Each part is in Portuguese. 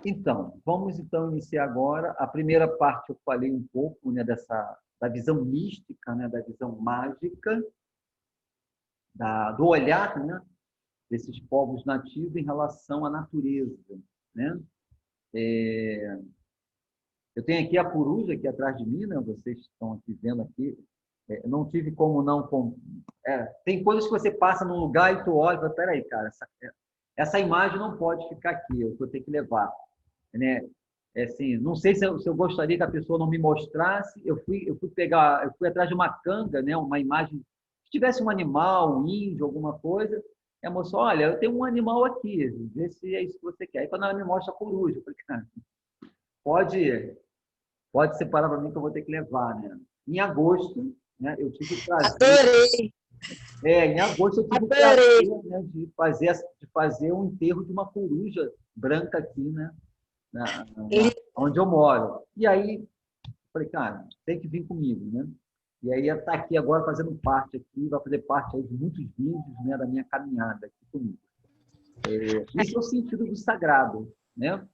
Então, vamos então iniciar agora. A primeira parte eu falei um pouco, né, da visão mística, né, da visão mágica, do olhar, né, desses povos nativos em relação à natureza, né? Eu tenho aqui a coruja aqui atrás de mim, né? Vocês estão aqui vendo aqui. Eu não tive como não... tem coisas que você passa num lugar e tu olha e fala, peraí, cara, essa imagem não pode ficar aqui, eu vou ter que levar, né? Assim, não sei se eu gostaria que a pessoa não me mostrasse. Eu fui atrás de uma canga, né? Uma imagem que tivesse um animal, um índio, alguma coisa. E a moça, olha, eu tenho um animal aqui, vê se é isso que você quer. Aí quando ela me mostra a coruja, eu falei, cara, pode separar para mim que eu vou ter que levar, né? Em agosto, né? Eu tive o prazer. Adorei! Em agosto eu tive o Adorei! prazer, né, de fazer um enterro de uma coruja branca aqui, né? Onde eu moro. E aí, falei, cara, tem que vir comigo, né? E aí está aqui agora fazendo parte aqui, vai fazer parte aí de muitos vídeos, né, da minha caminhada aqui comigo. Esse é o sentido do sagrado, né?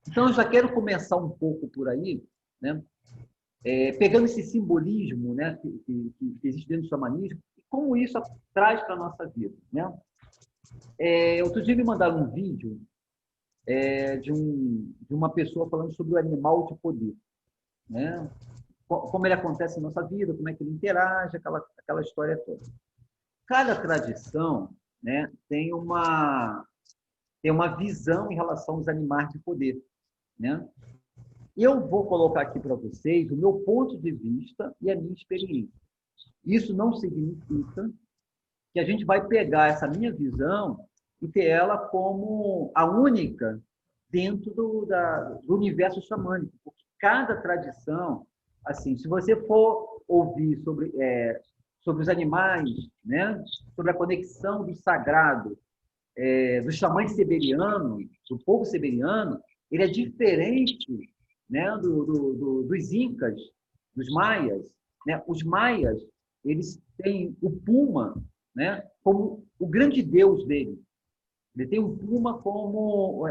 Então, eu já quero começar um pouco por aí, né? Pegando esse simbolismo, né, que existe dentro do xamanismo, e como isso traz para a nossa vida, né? Outro dia me mandaram um vídeo de uma pessoa falando sobre o animal de poder, né? Como ele acontece em nossa vida, como é que ele interage, aquela história toda. Cada tradição, né, tem uma visão em relação aos animais de poder, né? Eu vou colocar aqui para vocês o meu ponto de vista e a minha experiência. Isso não significa que a gente vai pegar essa minha visão e ter ela como a única dentro do universo xamânico, porque cada tradição, assim, se você for ouvir sobre os animais, né, sobre a conexão do sagrado, do xamã siberiano, do povo siberiano, ele é diferente, né, dos incas, dos maias, né? Os maias, eles têm o Puma, né, como o grande deus dele. Ele tem o Puma como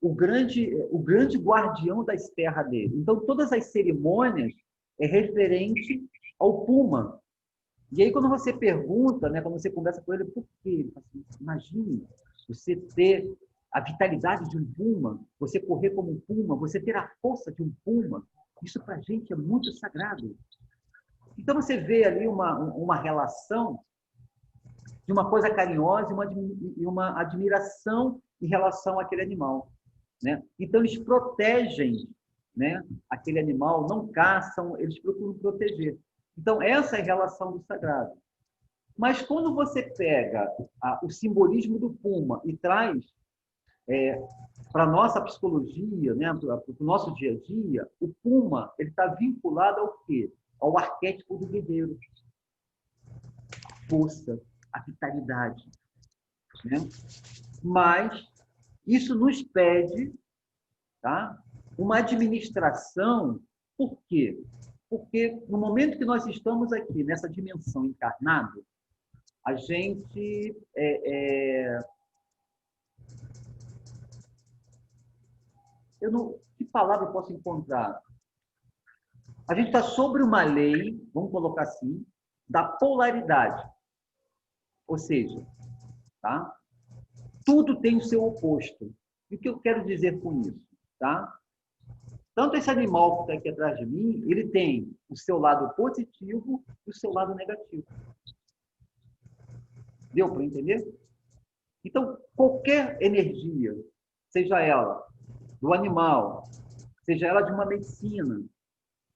o grande guardião das terras dele. Então, todas as cerimônias é referente ao Puma. E aí, quando você pergunta, né, quando você conversa com ele, por quê? Ele fala assim, imagine você ter a vitalidade de um puma, você correr como um puma, você ter a força de um puma. Isso para a gente é muito sagrado. Então, você vê ali uma relação de uma coisa carinhosa e uma admiração em relação àquele animal, né? Então, eles protegem, né, aquele animal, não caçam, eles procuram proteger. Então, essa é a relação do sagrado. Mas quando você pega o simbolismo do puma e traz para a nossa psicologia, né, para o nosso dia a dia, o puma ele está vinculado ao quê? Ao arquétipo do guerreiro. A força, a vitalidade. Né? Mas isso nos pede, tá, uma administração. Por quê? Porque no momento que nós estamos aqui, nessa dimensão encarnada, a gente que palavra eu posso encontrar? A gente está sobre uma lei, vamos colocar assim, da polaridade. Ou seja, tá? Tudo tem o seu oposto. E o que eu quero dizer com isso? Tá? Tanto esse animal que está aqui atrás de mim, ele tem o seu lado positivo e o seu lado negativo. Deu para entender? Então, qualquer energia, seja ela do animal, seja ela de uma medicina,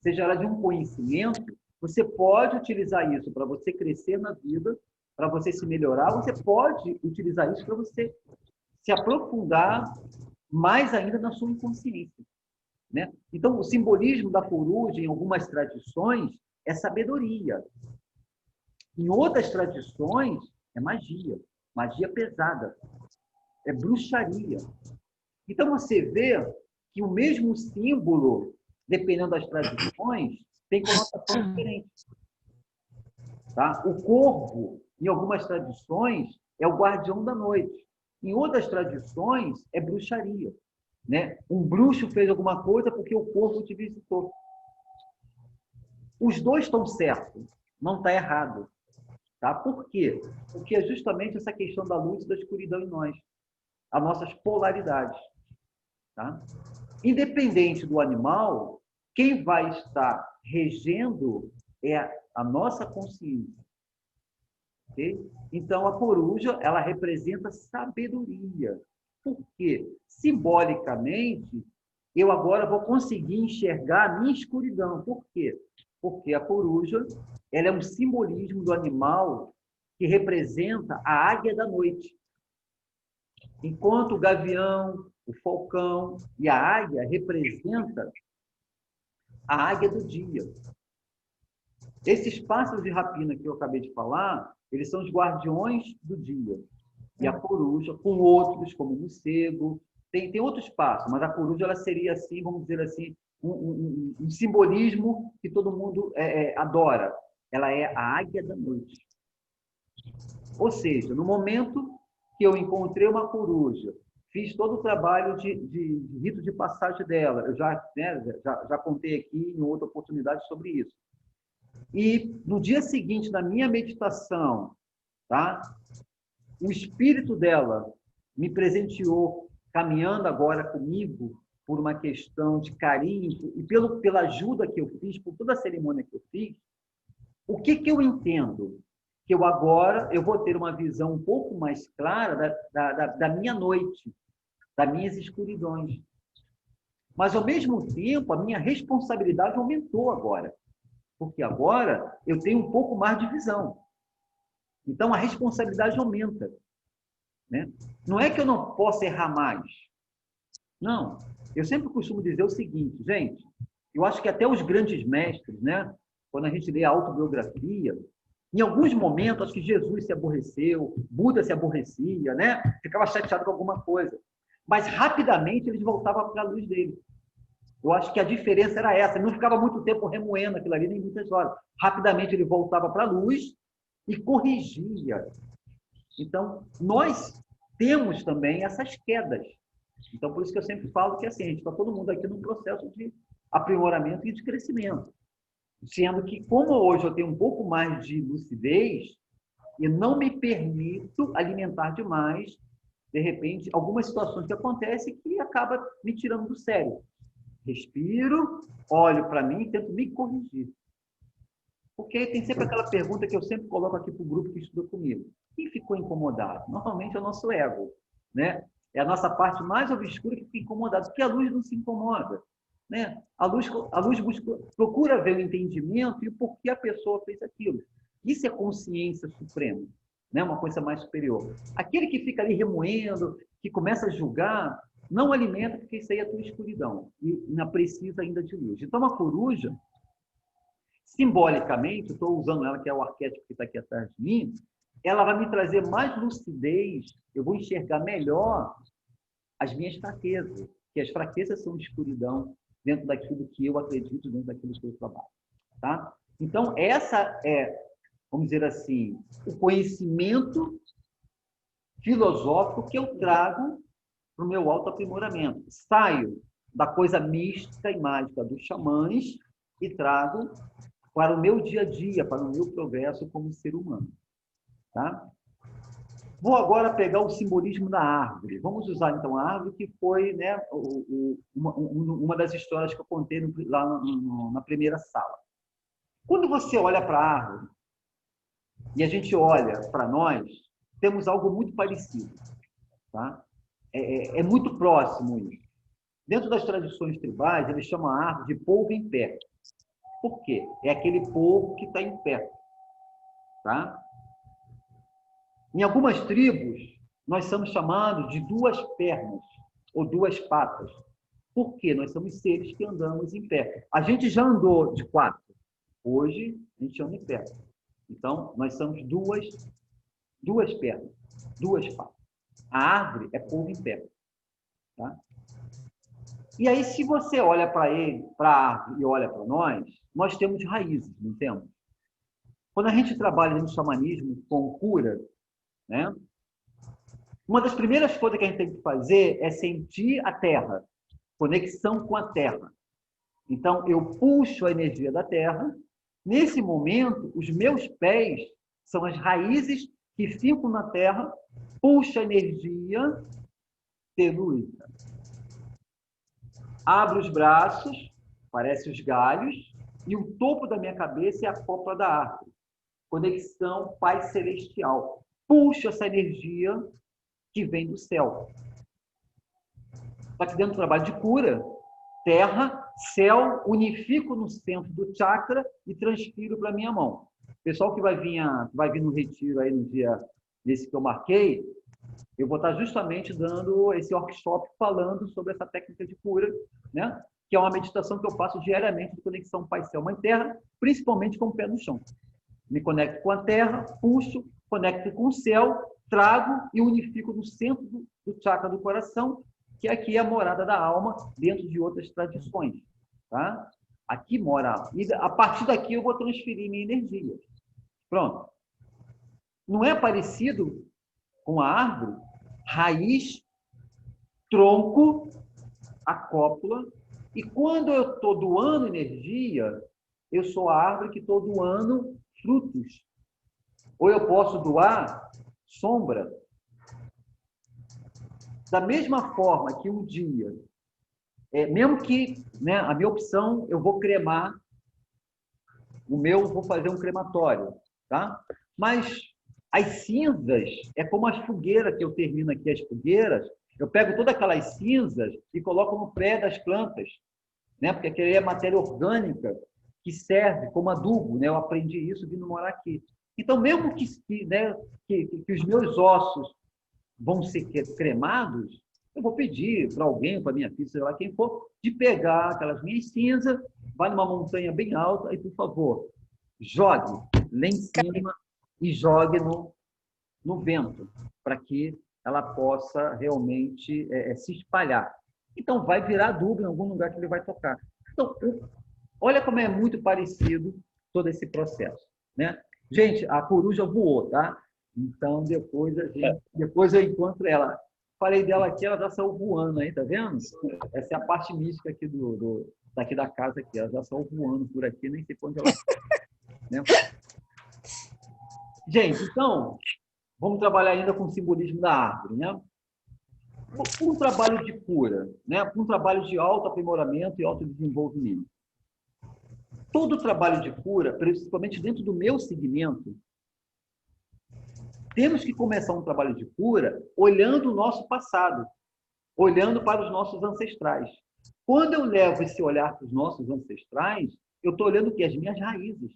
seja ela de um conhecimento, você pode utilizar isso para você crescer na vida, para você se melhorar, você pode utilizar isso para você se aprofundar mais ainda na sua inconsciência. Né? Então, o simbolismo da coruja, em algumas tradições, é sabedoria. Em outras tradições, é magia. Magia pesada. É bruxaria. Então, você vê que o mesmo símbolo, dependendo das tradições, tem conotação diferente. Tá? O corvo, em algumas tradições, é o guardião da noite. Em outras tradições, é bruxaria. Né? Um bruxo fez alguma coisa porque o corpo te visitou. Os dois estão certos, não está errado. Tá? Por quê? Porque é justamente essa questão da luz e da escuridão em nós, as nossas polaridades. Tá? Independente do animal, quem vai estar regendo é a nossa consciência. Okay? Então, a coruja, ela representa sabedoria. Por quê? Simbolicamente, eu agora vou conseguir enxergar a minha escuridão. Por quê? Porque a coruja, ela é um simbolismo do animal que representa a águia da noite. Enquanto o gavião, o falcão e a águia representam a águia do dia. Esses pássaros de rapina que eu acabei de falar, eles são os guardiões do dia. E a coruja, com outros, como o morcego, tem outros pássaros, mas a coruja ela seria assim, vamos dizer assim, um simbolismo que todo mundo adora. Ela é a águia da noite. Ou seja, no momento que eu encontrei uma coruja, fiz todo o trabalho de rito de passagem dela, eu já contei aqui em outra oportunidade sobre isso. E no dia seguinte, na minha meditação, tá? O espírito dela me presenteou, caminhando agora comigo, por uma questão de carinho e pela ajuda que eu fiz, por toda a cerimônia que eu fiz. O que eu entendo? Que eu vou ter uma visão um pouco mais clara da minha noite, das minhas escuridões. Mas, ao mesmo tempo, a minha responsabilidade aumentou agora. Porque agora eu tenho um pouco mais de visão. Então, a responsabilidade aumenta. Né? Não é que eu não possa errar mais. Não. Eu sempre costumo dizer o seguinte, gente, eu acho que até os grandes mestres, né, quando a gente lê a autobiografia, em alguns momentos, acho que Jesus se aborreceu, Buda se aborrecia, né? Ficava chateado com alguma coisa. Mas, rapidamente, eles voltavam para a luz dele. Eu acho que a diferença era essa. Ele não ficava muito tempo remoendo aquilo ali, nem muitas horas. Rapidamente, ele voltava para a luz e corrigia. Então, nós temos também essas quedas. Então, por isso que eu sempre falo que assim, a gente está todo mundo aqui num processo de aprimoramento e de crescimento. Sendo que, como hoje eu tenho um pouco mais de lucidez, e não me permito alimentar demais, de repente, algumas situações que acontecem que acaba me tirando do sério. Respiro, olho para mim e tento me corrigir. Porque tem sempre aquela pergunta que eu sempre coloco aqui para o grupo que estuda comigo. Quem ficou incomodado? Normalmente é o nosso ego. Né? É a nossa parte mais obscura que fica incomodada, porque a luz não se incomoda. Né? A luz procura ver o entendimento e o porquê a pessoa fez aquilo. Isso é consciência suprema, né? Uma coisa mais superior. Aquele que fica ali remoendo, que começa a julgar, não alimenta, porque isso aí é a tua escuridão. E não precisa ainda de luz. Então, a coruja, simbolicamente, estou usando ela, que é o arquétipo que está aqui atrás de mim, ela vai me trazer mais lucidez, eu vou enxergar melhor as minhas fraquezas, que as fraquezas são de escuridão dentro daquilo que eu acredito, dentro daquilo que eu trabalho. Tá? Então, essa é, vamos dizer assim, o conhecimento filosófico que eu trago para o meu autoaprimoramento. Saio da coisa mística e mágica dos xamãs e trago para o meu dia a dia, para o meu progresso como ser humano. Tá? Vou agora pegar o simbolismo da árvore. Vamos usar, então, a árvore, que foi, né, uma das histórias que eu contei lá na primeira sala. Quando você olha para a árvore e a gente olha para nós, temos algo muito parecido. Tá? É muito próximo isso. Dentro das tradições tribais, eles chamam a árvore de povo em pé. Por quê? É aquele povo que está em pé. Tá? Em algumas tribos, nós somos chamados de duas pernas ou duas patas. Por quê? Nós somos seres que andamos em pé. A gente já andou de quatro. Hoje, a gente anda em pé. Então, nós somos duas pernas, duas patas. A árvore é povo em pé. Tá? E aí, se você olha para a árvore e olha para nós temos raízes, não temos? Quando a gente trabalha no xamanismo com cura, né? Uma das primeiras coisas que a gente tem que fazer é sentir a terra, conexão com a terra. Então, eu puxo a energia da terra. Nesse momento, os meus pés são as raízes que ficam na terra, puxa a energia telúrica. Abro os braços, parece os galhos, e o topo da minha cabeça é a copa da árvore. Conexão Pai Celestial. Puxo essa energia que vem do céu. Está aqui dentro do trabalho de cura, terra, céu, unifico no centro do chakra e transfiro para a minha mão. O pessoal que vai vir no retiro aí no dia nesse que eu marquei, eu vou estar justamente dando esse workshop falando sobre essa técnica de cura, né? Que é uma meditação que eu faço diariamente de conexão Pai, Céu, Mãe, Terra, principalmente com o pé no chão. Me conecto com a terra, puxo, conecto com o céu, trago e unifico no centro do chakra do coração, que aqui é a morada da alma, dentro de outras tradições. Tá? Aqui mora a alma. E a partir daqui eu vou transferir minha energia. Pronto. Não é parecido com a árvore? Raiz, tronco, a cópula. E quando eu estou doando energia, eu sou a árvore que estou doando frutos. Ou eu posso doar sombra. Da mesma forma que um dia, mesmo que, né, a minha opção, eu vou cremar, vou fazer um crematório, tá? Mas as cinzas, é como as fogueiras, que eu termino aqui as fogueiras, eu pego todas aquelas cinzas e coloco no pé das plantas, né? Porque aquilo é matéria orgânica que serve como adubo, né? Eu aprendi isso vindo morar aqui. Então, mesmo que os meus ossos vão ser cremados, eu vou pedir para alguém, para minha filha, sei lá quem for, de pegar aquelas minhas cinzas, vai numa montanha bem alta e, por favor, jogue lá em cima e jogue no vento, para que ela possa realmente se espalhar. Então, vai virar adubo em algum lugar que ele vai tocar. Então, olha como é muito parecido todo esse processo, né? Gente, a coruja voou, tá? Então, depois eu encontro ela. Falei dela aqui, ela já saiu voando aí, tá vendo? Essa é a parte mística aqui daqui da casa aqui. Ela já saiu voando por aqui, nem sei onde ela está. Né? Gente, então, vamos trabalhar ainda com o simbolismo da árvore, né? Por um trabalho de cura, né? Por um trabalho de autoaprimoramento e autodesenvolvimento. Todo trabalho de cura, principalmente dentro do meu segmento, temos que começar um trabalho de cura olhando o nosso passado, olhando para os nossos ancestrais. Quando eu levo esse olhar para os nossos ancestrais, eu estou olhando o quê? As minhas raízes.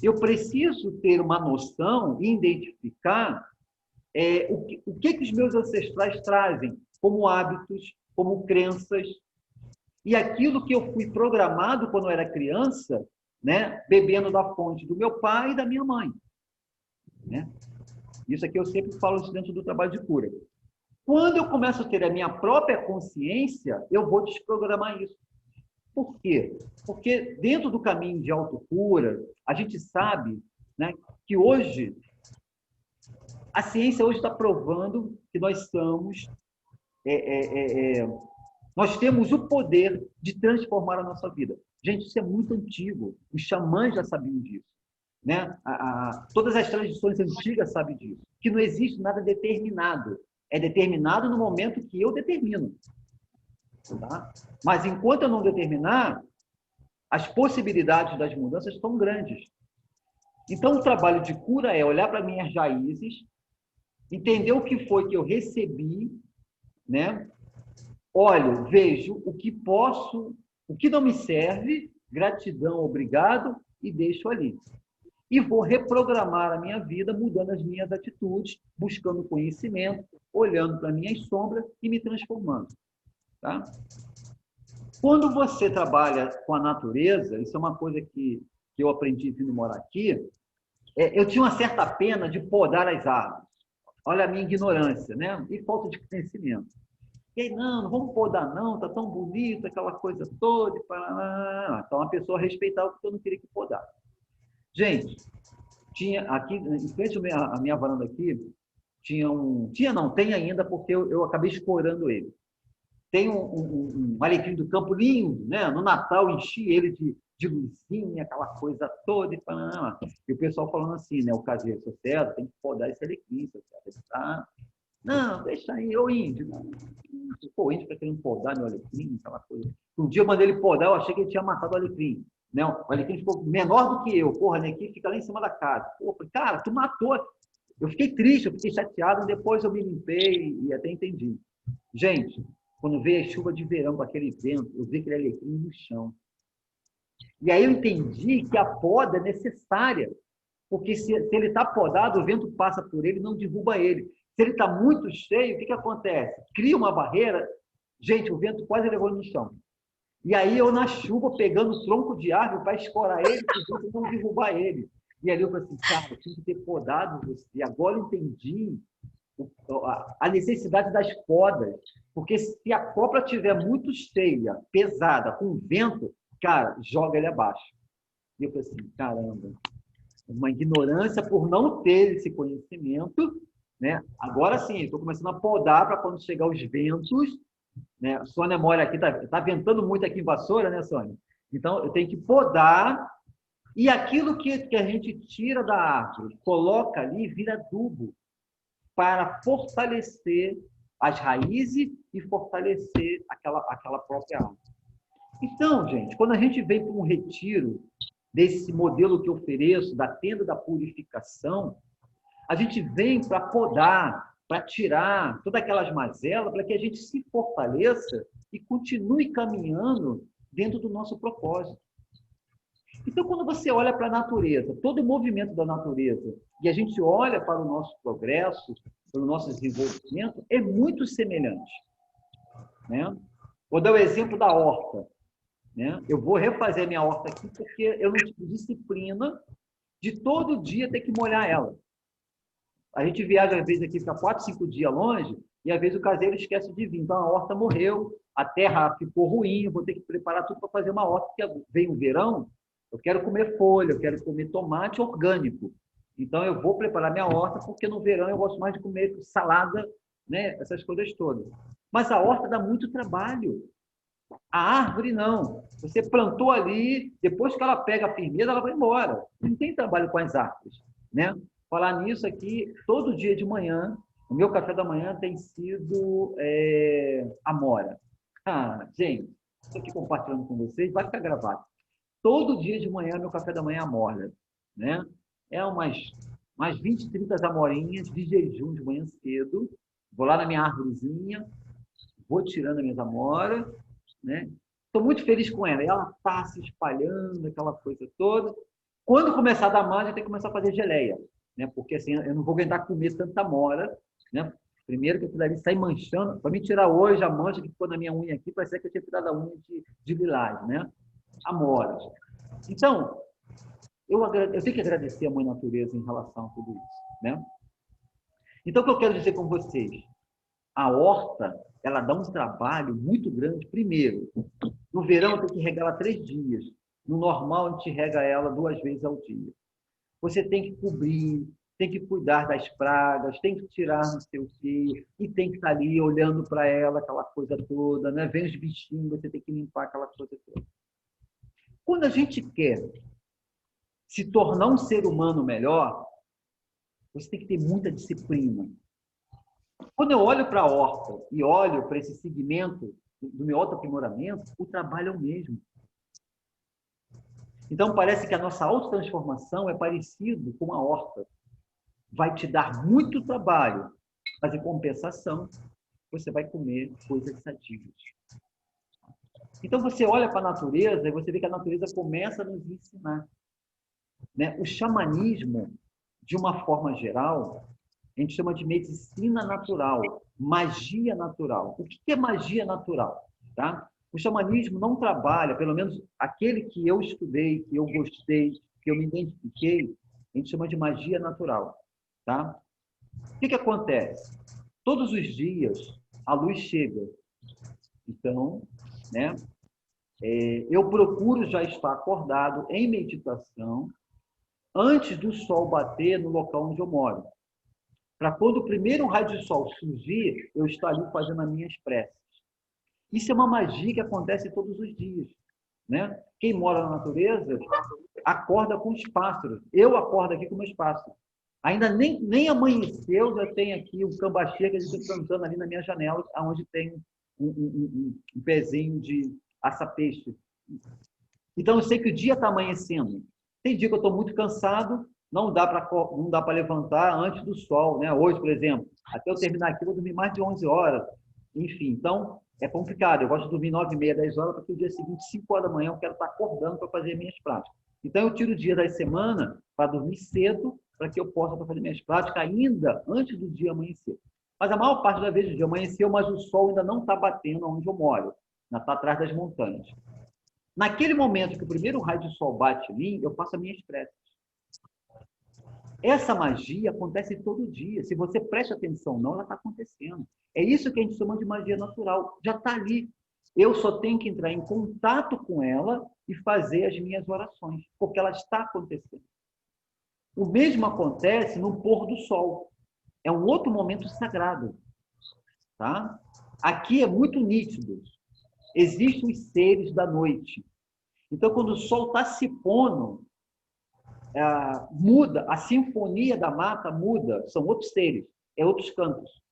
Eu preciso ter uma noção e identificar o que os meus ancestrais trazem como hábitos, como crenças, e aquilo que eu fui programado quando eu era criança, né, bebendo da fonte do meu pai e da minha mãe. Né? Isso aqui eu sempre falo dentro do trabalho de cura. Quando eu começo a ter a minha própria consciência, eu vou desprogramar isso. Por quê? Porque dentro do caminho de autocura, a gente sabe, né, que hoje, a ciência hoje está provando que nós somos, nós temos o poder de transformar a nossa vida. Gente, isso é muito antigo. Os xamãs já sabiam disso. Né? Todas as tradições antigas sabem disso. Que não existe nada determinado. É determinado no momento que eu determino. Tá? Mas enquanto eu não determinar, as possibilidades das mudanças são grandes. Então, o trabalho de cura é olhar para minhas raízes, entender o que foi que eu recebi, né? Olho, vejo o que posso, o que não me serve, gratidão, obrigado, e deixo ali. E vou reprogramar a minha vida, mudando as minhas atitudes, buscando conhecimento, olhando para minhas sombras e me transformando. Tá? Quando você trabalha com a natureza, isso é uma coisa que eu aprendi vindo morar aqui, eu tinha uma certa pena de podar as árvores. Olha a minha ignorância, né? E falta de conhecimento. E aí, não vamos podar não, tá tão bonito, aquela coisa toda. Então, a pessoa respeitava porque eu não queria que podasse. Gente, tinha aqui, em frente à minha varanda aqui, tinha não, tem ainda, porque eu acabei explorando ele. Tem um alecrim do campo lindo, né? No Natal enchi ele de luzinha, aquela coisa toda, e o pessoal falando assim, né? O caseiro, seu César, tem que podar esse alecrim, seu César, ele tá... Não, deixa aí, ô índio. Não. Pô, o índio fica querendo podar meu alecrim, aquela coisa. Um dia eu mandei ele podar, eu achei que ele tinha matado o alecrim. Não, o alecrim ficou menor do que eu. Porra, o alecrim fica lá em cima da casa. Pô, cara, tu matou. Eu fiquei triste, eu fiquei chateado, depois eu me limpei e até entendi. Gente, quando veio a chuva de verão com aquele vento, eu vi aquele alecrim no chão. E aí eu entendi que a poda é necessária, porque se ele está podado, o vento passa por ele e não derruba ele. Se ele está muito cheio, o que acontece? Cria uma barreira, gente, o vento quase levou ele no chão. E aí eu, na chuva, pegando o tronco de árvore para escorar ele, para o vento não derrubar ele. E ali eu falei assim, cara, eu tinha que ter podado você. Agora eu entendi a necessidade das podas, porque se a cobra estiver muito cheia, pesada, com vento, cara, joga ele abaixo. E eu falei assim, caramba, uma ignorância por não ter esse conhecimento, né? Agora sim, estou começando a podar para quando chegar os ventos, né? A Sônia mora aqui, tá ventando muito aqui em Vassoura, né, Sônia? Então, eu tenho que podar, e aquilo que a gente tira da árvore, coloca ali, vira adubo, para fortalecer as raízes e fortalecer aquela própria árvore. Então, gente, quando a gente vem para um retiro desse modelo que eu ofereço, da tenda da purificação, a gente vem para podar, para tirar todas aquelas mazelas, para que a gente se fortaleça e continue caminhando dentro do nosso propósito. Então, quando você olha para a natureza, todo o movimento da natureza, e a gente olha para o nosso progresso, para o nosso desenvolvimento, é muito semelhante. Né? Vou dar o exemplo da horta. Né? Eu vou refazer a minha horta aqui porque eu não tive disciplina de todo dia ter que molhar ela. A gente viaja, às vezes, aqui, fica 4, 5 dias longe, e às vezes o caseiro esquece de vir. Então, a horta morreu, a terra ficou ruim, eu vou ter que preparar tudo para fazer uma horta, porque vem o verão, eu quero comer folha, eu quero comer tomate orgânico. Então, eu vou preparar minha horta, porque no verão eu gosto mais de comer salada, né? Essas coisas todas. Mas a horta dá muito trabalho. A árvore, não. Você plantou ali, depois que ela pega a firmeza, ela vai embora. Não tem trabalho com as árvores. Né? Falar nisso aqui, todo dia de manhã, o meu café da manhã tem sido amora. Ah, gente, estou aqui compartilhando com vocês, vai ficar gravado. Todo dia de manhã, meu café da manhã é amora. Né? É umas 20, 30 amorinhas de jejum de manhã cedo. Vou lá na minha árvorezinha, vou tirando as minhas amoras, né? Estou muito feliz com ela. E ela está se espalhando, aquela coisa toda. Quando começar a dar mancha, tem que começar a fazer geleia. Né? Porque assim, eu não vou aguentar comer tanta amora. Né? Primeiro que aquilo ali sai manchando. Para me tirar hoje a mancha que ficou na minha unha aqui, parece que eu tinha tirado a unha de lilás. Né? Amoras. Então, eu tenho que agradecer a Mãe Natureza em relação a tudo isso. Né? Então, o que eu quero dizer com vocês? A horta, ela dá um trabalho muito grande. Primeiro, no verão tem que regar ela 3 dias. No normal, a gente rega ela 2 vezes ao dia. Você tem que cobrir, tem que cuidar das pragas, tem que tirar não sei o quê, e tem que estar ali olhando para ela, aquela coisa toda, né? Vem os bichinhos, você tem que limpar aquela coisa toda. Quando a gente quer se tornar um ser humano melhor, você tem que ter muita disciplina. Quando eu olho para a horta e olho para esse segmento do meu autoaprimoramento, o trabalho é o mesmo. Então, parece que a nossa autotransformação é parecido com a horta. Vai te dar muito trabalho, mas em compensação, você vai comer coisas sadias. Então, você olha para a natureza e você vê que a natureza começa a nos ensinar. Né? O xamanismo, de uma forma geral, a gente chama de medicina natural, magia natural. O que é magia natural? Tá? O xamanismo não trabalha, pelo menos aquele que eu estudei, que eu gostei, que eu me identifiquei, a gente chama de magia natural. Tá? O que acontece? Todos os dias a luz chega. Então, né, eu procuro já estar acordado em meditação antes do sol bater no local onde eu moro. para quando o primeiro raio de sol surgir, eu estar ali fazendo as minhas preces. Isso é uma magia que acontece todos os dias, né? Quem mora na natureza acorda com os pássaros. Eu acordo aqui com meus pássaros. Ainda nem amanheceu, já tem aqui um cambaxê que a gente está plantando ali na minha janela, onde tem um pezinho de aça-peixe. Então, eu sei que o dia está amanhecendo. Tem dia que eu estou muito cansado, não dá para levantar antes do sol, né? Hoje, por exemplo, até eu terminar aqui, eu vou dormir mais de 11 horas. Enfim, então, é complicado. Eu gosto de dormir 9h30, 10 horas, porque o dia seguinte, 5 horas da manhã, eu quero estar acordando para fazer minhas práticas. Então, eu tiro o dia da semana para dormir cedo, para que eu possa fazer minhas práticas ainda antes do dia amanhecer. Mas a maior parte da vez o dia amanheceu, mas o sol ainda não está batendo onde eu moro, ainda está atrás das montanhas. Naquele momento que o primeiro raio de sol bate em mim, eu faço as minhas preces. Essa magia acontece todo dia. Se você presta atenção, não, ela está acontecendo. É isso que a gente chama de magia natural. Já está ali. Eu só tenho que entrar em contato com ela e fazer as minhas orações, porque ela está acontecendo. O mesmo acontece no pôr do sol. É um outro momento sagrado. Tá? Aqui é muito nítido. Existem os seres da noite. Então, quando o sol está se pondo, muda, a sinfonia da mata muda, são outros seres, é outros cantos.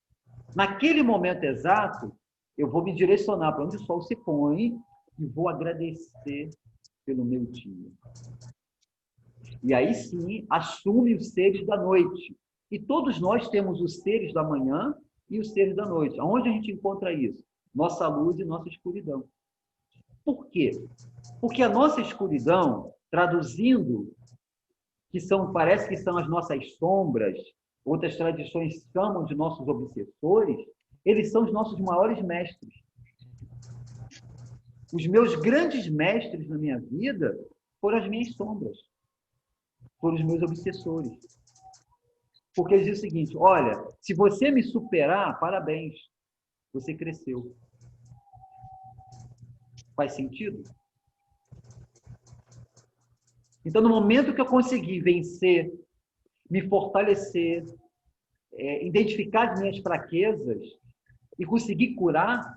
Naquele momento exato, eu vou me direcionar para onde o sol se põe e vou agradecer pelo meu dia. E aí sim, assume os seres da noite. E todos nós temos os seres da manhã e os seres da noite. Aonde a gente encontra isso? Nossa luz e nossa escuridão. Por quê? Porque a nossa escuridão, traduzindo, parece que são as nossas sombras, outras tradições chamam de nossos obsessores, eles são os nossos maiores mestres. Os meus grandes mestres na minha vida foram as minhas sombras, foram os meus obsessores. Porque eles dizem o seguinte, olha, se você me superar, parabéns, você cresceu. Faz sentido? Então, no momento que eu conseguir vencer, me fortalecer, identificar as minhas fraquezas e conseguir curar,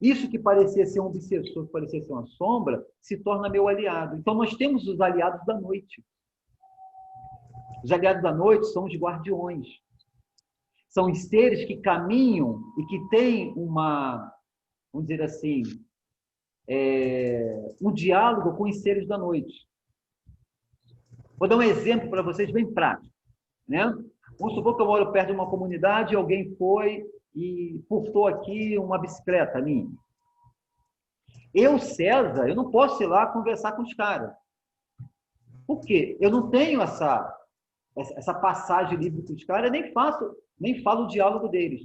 isso que parecia ser um obsessor, que parecia ser uma sombra, se torna meu aliado. Então, nós temos os aliados da noite. Os aliados da noite são os guardiões. São os seres que caminham e que têm vamos dizer assim, um diálogo com os seres da noite. Vou dar um exemplo para vocês bem prático, né? Vamos supor que eu moro perto de uma comunidade e alguém foi e furtou aqui uma bicicleta minha. Eu, César, eu não posso ir lá conversar com os caras. Por quê? Eu não tenho essa passagem livre com os caras, nem falo o diálogo deles.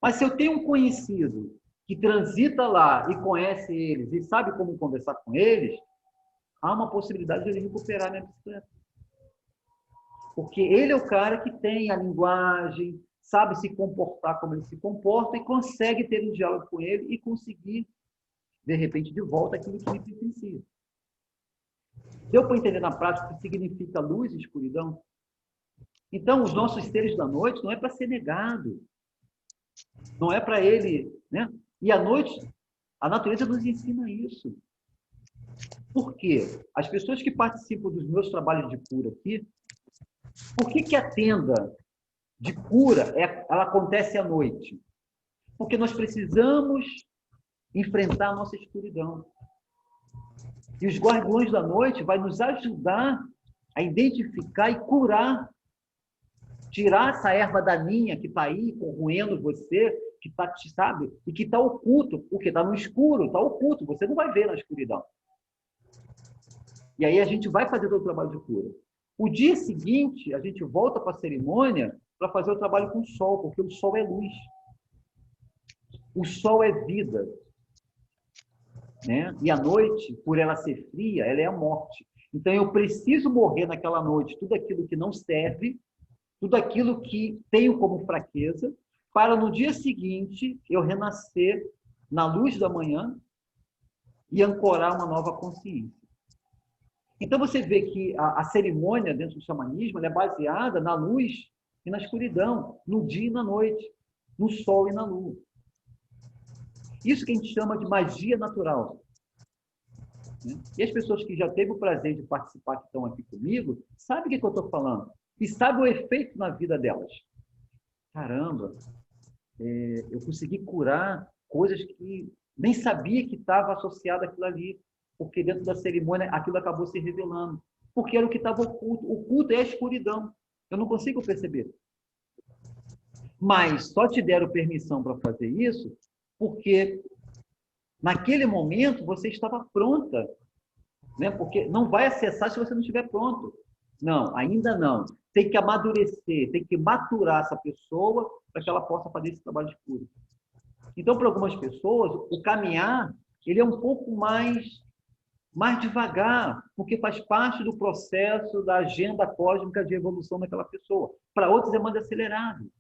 Mas se eu tenho um conhecido que transita lá e conhece eles e sabe como conversar com eles, há uma possibilidade de ele recuperar minha bicicleta. Porque ele é o cara que tem a linguagem, sabe se comportar como ele se comporta e consegue ter um diálogo com ele e conseguir, de repente, de volta aquilo que me pertencia. Deu para entender na prática o que significa luz e escuridão? Então, os nossos seres da noite não é para ser negado. Não é para ele, né? E à noite, a natureza nos ensina isso. Por quê? As pessoas que participam dos meus trabalhos de cura aqui, por que a tenda de cura ela acontece à noite? Porque nós precisamos enfrentar a nossa escuridão. E os guardiões da noite vai nos ajudar a identificar e curar, tirar essa erva daninha que está aí corroendo você, que está, sabe, e que está oculto, porque está no escuro, está oculto, você não vai ver na escuridão. E aí a gente vai fazer todo o trabalho de cura. O dia seguinte, a gente volta para a cerimônia para fazer o trabalho com o sol, porque o sol é luz. O sol é vida. Né? E a noite, por ela ser fria, ela é a morte. Então, eu preciso morrer naquela noite tudo aquilo que não serve, tudo aquilo que tenho como fraqueza, para no dia seguinte eu renascer na luz da manhã e ancorar uma nova consciência. Então, você vê que a cerimônia dentro do xamanismo é baseada na luz e na escuridão, no dia e na noite, no sol e na lua. Isso que a gente chama de magia natural. E as pessoas que já teve o prazer de participar, que estão aqui comigo, sabem o que eu estou falando. E sabem o efeito na vida delas. Caramba, eu consegui curar coisas que nem sabia que estava associado àquilo ali. Porque dentro da cerimônia aquilo acabou se revelando. Porque era o que estava oculto. O culto é a escuridão. Eu não consigo perceber. Mas só te deram permissão para fazer isso porque naquele momento você estava pronta, né? Porque não vai acessar se você não estiver pronto. Não, ainda não. Tem que amadurecer, tem que maturar essa pessoa para que ela possa fazer esse trabalho de cura. Então, para algumas pessoas, o caminhar ele é um pouco mais devagar, porque faz parte do processo da agenda cósmica de evolução daquela pessoa. Para outros é mais acelerado.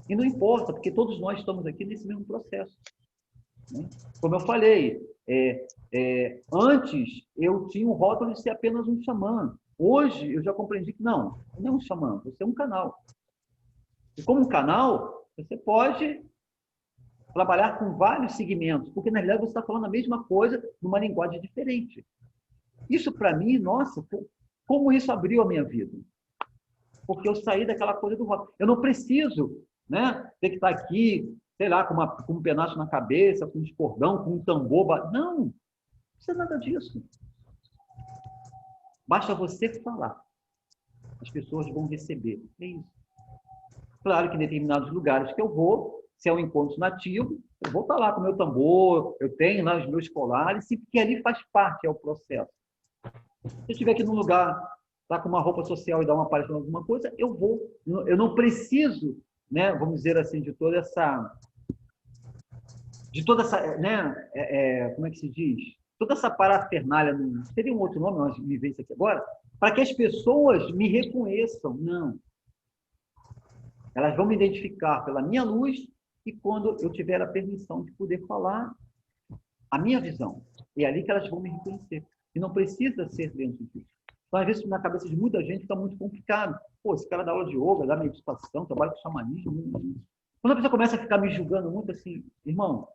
E não importa, porque todos nós estamos aqui nesse mesmo processo. Como eu falei, antes eu tinha um rótulo de ser apenas um xamã. Hoje eu já compreendi que não é um xamã, você é um canal. E como um canal, você pode trabalhar com vários segmentos, porque na realidade você está falando a mesma coisa numa linguagem diferente. Isso para mim, nossa, como isso abriu a minha vida. Porque eu saí daquela coisa do rótulo. Eu não preciso, né, ter que estar aqui, sei lá, com um penacho na cabeça, com um cordão, com um tambor. Não precisa nada disso. Basta você falar. As pessoas vão receber. É isso. Claro que em determinados lugares que eu vou, se é um encontro nativo, eu vou estar lá com o meu tambor, eu tenho lá os meus colares, porque ali faz parte, é o processo. Se eu estiver aqui num lugar, tá com uma roupa social e dar uma palestra em alguma coisa, eu vou. Eu não preciso, né, vamos dizer assim, de toda essa, né, como é que se diz? Toda essa parafernália, teria um outro nome, mas me veio isso aqui agora, para que as pessoas me reconheçam. Não. Elas vão me identificar pela minha luz e quando eu tiver a permissão de poder falar a minha visão. É ali que elas vão me reconhecer. E não precisa ser dentro disso. Então, às vezes, na cabeça de muita gente, fica muito complicado. Pô, esse cara dá aula de yoga, dá meditação, trabalha com xamanismo. Quando a pessoa começa a ficar me julgando muito assim, irmão,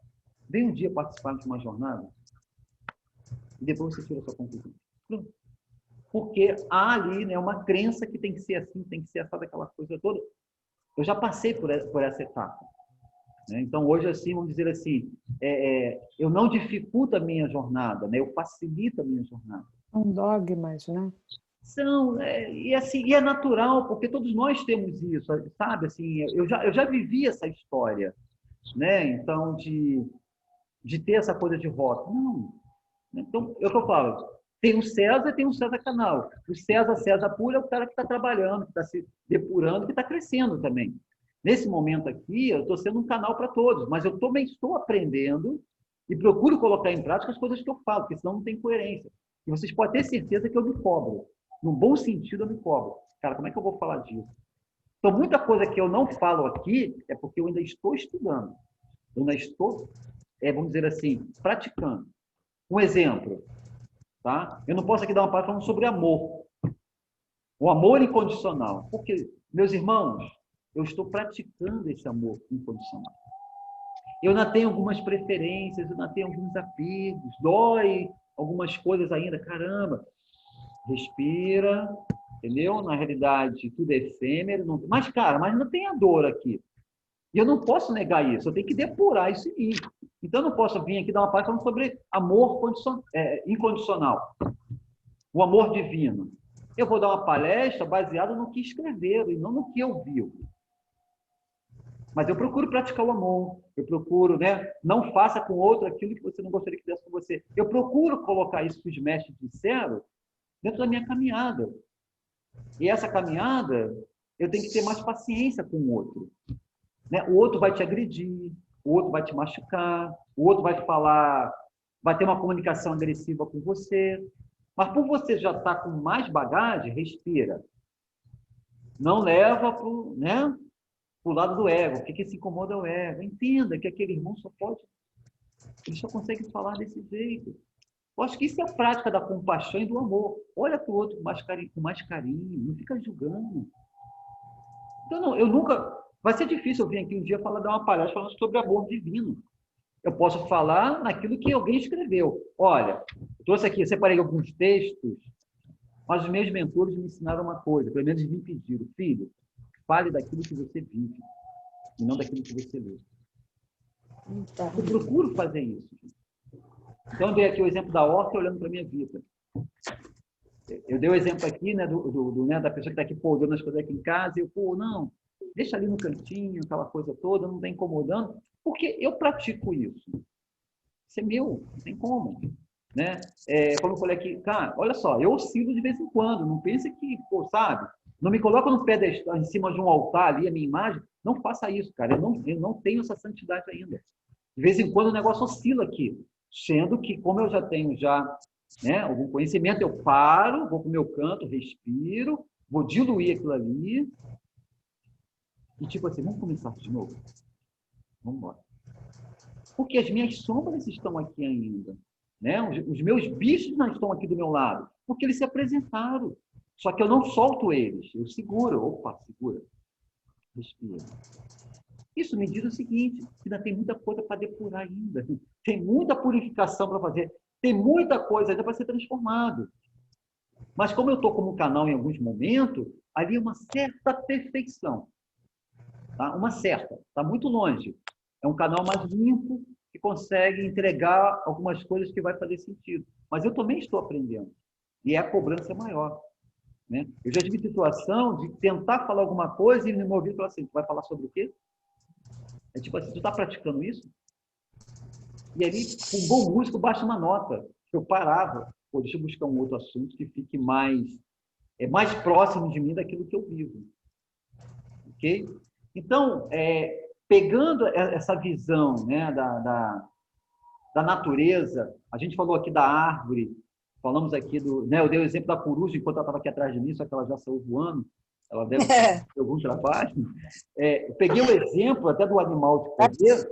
vem um dia participar de uma jornada e depois você tira a sua conclusão. Porque há ali, né, uma crença que tem que ser assim, tem que ser essa daquela coisa toda. Eu já passei por essa etapa. Né? Então, hoje, assim, vamos dizer assim, eu não dificulto a minha jornada, né? Eu facilito a minha jornada. São dogmas, né? E é natural, porque todos nós temos isso, sabe? Assim, eu já vivi essa história, né? Então, de ter essa coisa de rótulo. Não. Então, é o que eu falo. Tem o César e tem o César Canal. O César puro é o cara que está trabalhando, que está se depurando, que está crescendo também. Nesse momento aqui, eu estou sendo um canal para todos, mas eu também estou aprendendo e procuro colocar em prática as coisas que eu falo, porque senão não tem coerência. E vocês podem ter certeza que eu me cobro. No bom sentido, eu me cobro. Cara, como é que eu vou falar disso? Então, muita coisa que eu não falo aqui é porque eu ainda estou estudando. Eu ainda estou, vamos dizer assim, praticando. Um exemplo. Tá? Eu não posso aqui dar uma palestra falando sobre amor. O amor incondicional. Porque, meus irmãos, eu estou praticando esse amor incondicional. Eu ainda tenho algumas preferências, eu ainda tenho alguns apegos, dói algumas coisas ainda. Caramba, respira, entendeu? Na realidade, tudo é efêmero. Não... Mas, cara, mas não tem a dor aqui. E eu não posso negar isso, eu tenho que depurar isso em mim. Então, eu não posso vir aqui dar uma palestra falando sobre amor incondicional, o amor divino. Eu vou dar uma palestra baseada no que escreveram e não no que eu vi. Mas eu procuro praticar o amor, eu procuro, né? Não faça com outro aquilo que você não gostaria que fizesse com você. Eu procuro colocar isso que os mestres disseram dentro da minha caminhada. E essa caminhada, eu tenho que ter mais paciência com o outro. Né? O outro vai te agredir, o outro vai te machucar, o outro vai falar, vai ter uma comunicação agressiva com você. Mas por você já estar com mais bagagem, respira. Não leva para o lado do ego. O que se incomoda é o ego. Entenda que aquele irmão ele só consegue falar desse jeito. Eu acho que isso é a prática da compaixão e do amor. Olha para o outro com mais carinho, não fica julgando. Então, não, eu nunca... Vai ser difícil eu vir aqui um dia dar uma palestra falando sobre amor divino. Eu posso falar naquilo que alguém escreveu. Olha, eu trouxe aqui, separei alguns textos, mas os meus mentores me ensinaram uma coisa, pelo menos me pediram: filho, fale daquilo que você vive e não daquilo que você lê. Eu procuro fazer isso. Então, eu dei aqui o exemplo da horta olhando para a minha vida. Eu dei o exemplo aqui, né, da pessoa que está aqui podando as coisas aqui em casa, e eu, não, deixa ali no cantinho, aquela coisa toda, não está incomodando, porque eu pratico isso. Isso é meu, não tem como. Né? Como eu falei aqui, cara, olha só, eu oscilo de vez em quando, não pense que, sabe? Não me coloca no pedestal, em cima de um altar ali, a minha imagem, não faça isso, cara, eu não tenho essa santidade ainda. De vez em quando o negócio oscila aqui, sendo que, como eu já tenho né, algum conhecimento, eu paro, vou para o meu canto, respiro, vou diluir aquilo ali, e tipo assim, vamos começar de novo? Vamos embora. Porque as minhas sombras estão aqui ainda. Né? Os meus bichos não estão aqui do meu lado, porque eles se apresentaram. Só que eu não solto eles, eu seguro. Opa, segura. Respira. Isso me diz o seguinte: ainda tem muita coisa para depurar ainda. Tem muita purificação para fazer. Tem muita coisa ainda para ser transformado. Mas como eu estou como canal em alguns momentos, ali é uma certa perfeição. Tá? Uma certa. Está muito longe. É um canal mais limpo, que consegue entregar algumas coisas que vai fazer sentido. Mas eu também estou aprendendo. E a cobrança é maior. Né? Eu já tive situação de tentar falar alguma coisa e me mover e falar assim: tu vai falar sobre o quê? É tipo assim, tu está praticando isso? E ali, um bom músico baixa uma nota. Eu parava, deixa eu buscar um outro assunto que fique mais próximo de mim daquilo que eu vivo. Ok? Então, pegando essa visão, né, da natureza, a gente falou aqui da árvore, falamos aqui né, eu dei o exemplo da coruja enquanto ela estava aqui atrás de mim, só que ela já saiu voando, ela deve ter algum trabalho. Eu peguei o exemplo até do animal de poder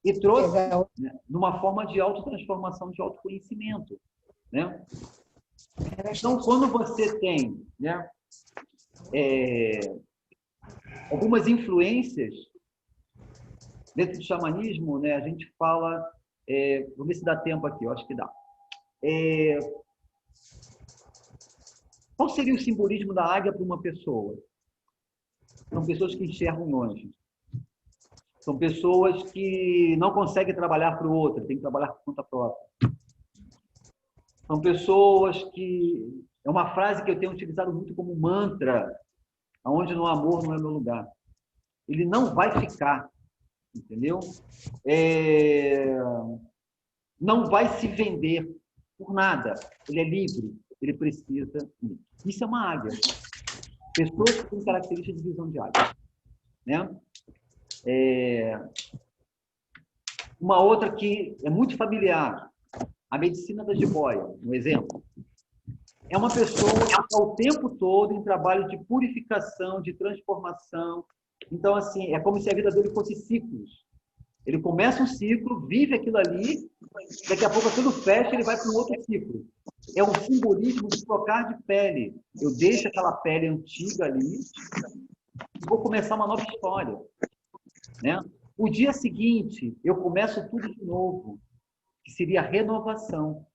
e trouxe, né, numa forma de autotransformação, de autoconhecimento. Né? Então, quando você tem, né, algumas influências dentro do xamanismo, né, a gente fala, vamos ver se dá tempo aqui, eu acho que dá. Qual seria o simbolismo da águia para uma pessoa? São pessoas que enxergam longe. São pessoas que não conseguem trabalhar para o outro, tem que trabalhar por conta própria. São pessoas que... É uma frase que eu tenho utilizado muito como mantra, onde no amor não é meu lugar. Ele não vai ficar, entendeu? Não vai se vender por nada. Ele é livre, ele precisa ir. Isso é uma águia. Pessoas que têm características de visão de águia. Né? Uma outra que é muito familiar, a medicina da jiboia, um exemplo. É uma pessoa que está o tempo todo em trabalho de purificação, de transformação. Então, assim, é como se a vida dele fosse ciclos. Ele começa um ciclo, vive aquilo ali, daqui a pouco aquilo fecha, ele vai para um outro ciclo. É um simbolismo de trocar de pele. Eu deixo aquela pele antiga ali e vou começar uma nova história. Né? O dia seguinte, eu começo tudo de novo, que seria a renovação.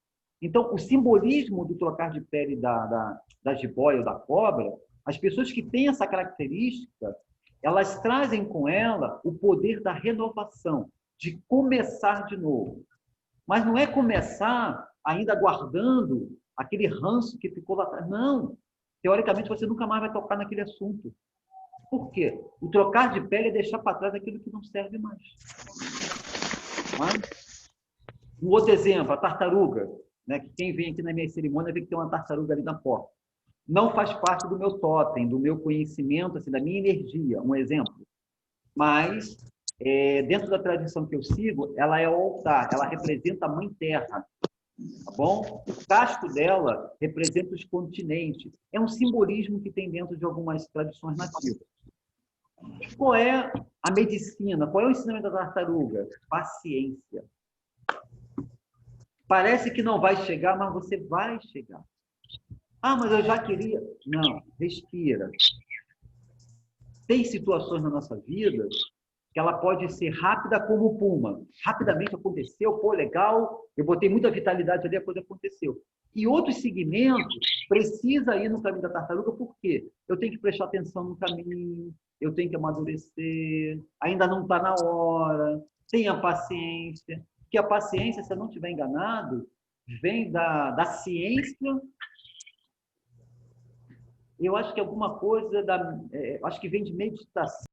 Então, o simbolismo do trocar de pele da jiboia ou da cobra, as pessoas que têm essa característica, elas trazem com ela o poder da renovação, de começar de novo. Mas não é começar ainda guardando aquele ranço que ficou lá atrás. Não. Teoricamente, você nunca mais vai tocar naquele assunto. Por quê? O trocar de pele é deixar para trás aquilo que não serve mais. Mas, um outro exemplo, a tartaruga. Né? Quem vem aqui na minha cerimônia vê que tem uma tartaruga ali na porta. Não faz parte do meu totem, do meu conhecimento, assim, da minha energia, um exemplo. Mas, dentro da tradição que eu sigo, ela é o altar, ela representa a Mãe Terra. Tá bom? O casco dela representa os continentes. É um simbolismo que tem dentro de algumas tradições nativas. Qual é a medicina? Qual é o ensinamento da tartaruga? Paciência. Parece que não vai chegar, mas você vai chegar. Ah, mas eu já queria. Não, respira. tem situações na nossa vida que ela pode ser rápida como o puma. Rapidamente aconteceu, pô, legal, eu botei muita vitalidade ali, a coisa aconteceu. E outros segmentos precisa ir no caminho da tartaruga, por quê? Eu tenho que prestar atenção no caminho, eu tenho que amadurecer, ainda não está na hora, tenha paciência, porque a paciência, se eu não estiver enganado, vem da ciência. Eu acho que alguma coisa acho que vem de meditação.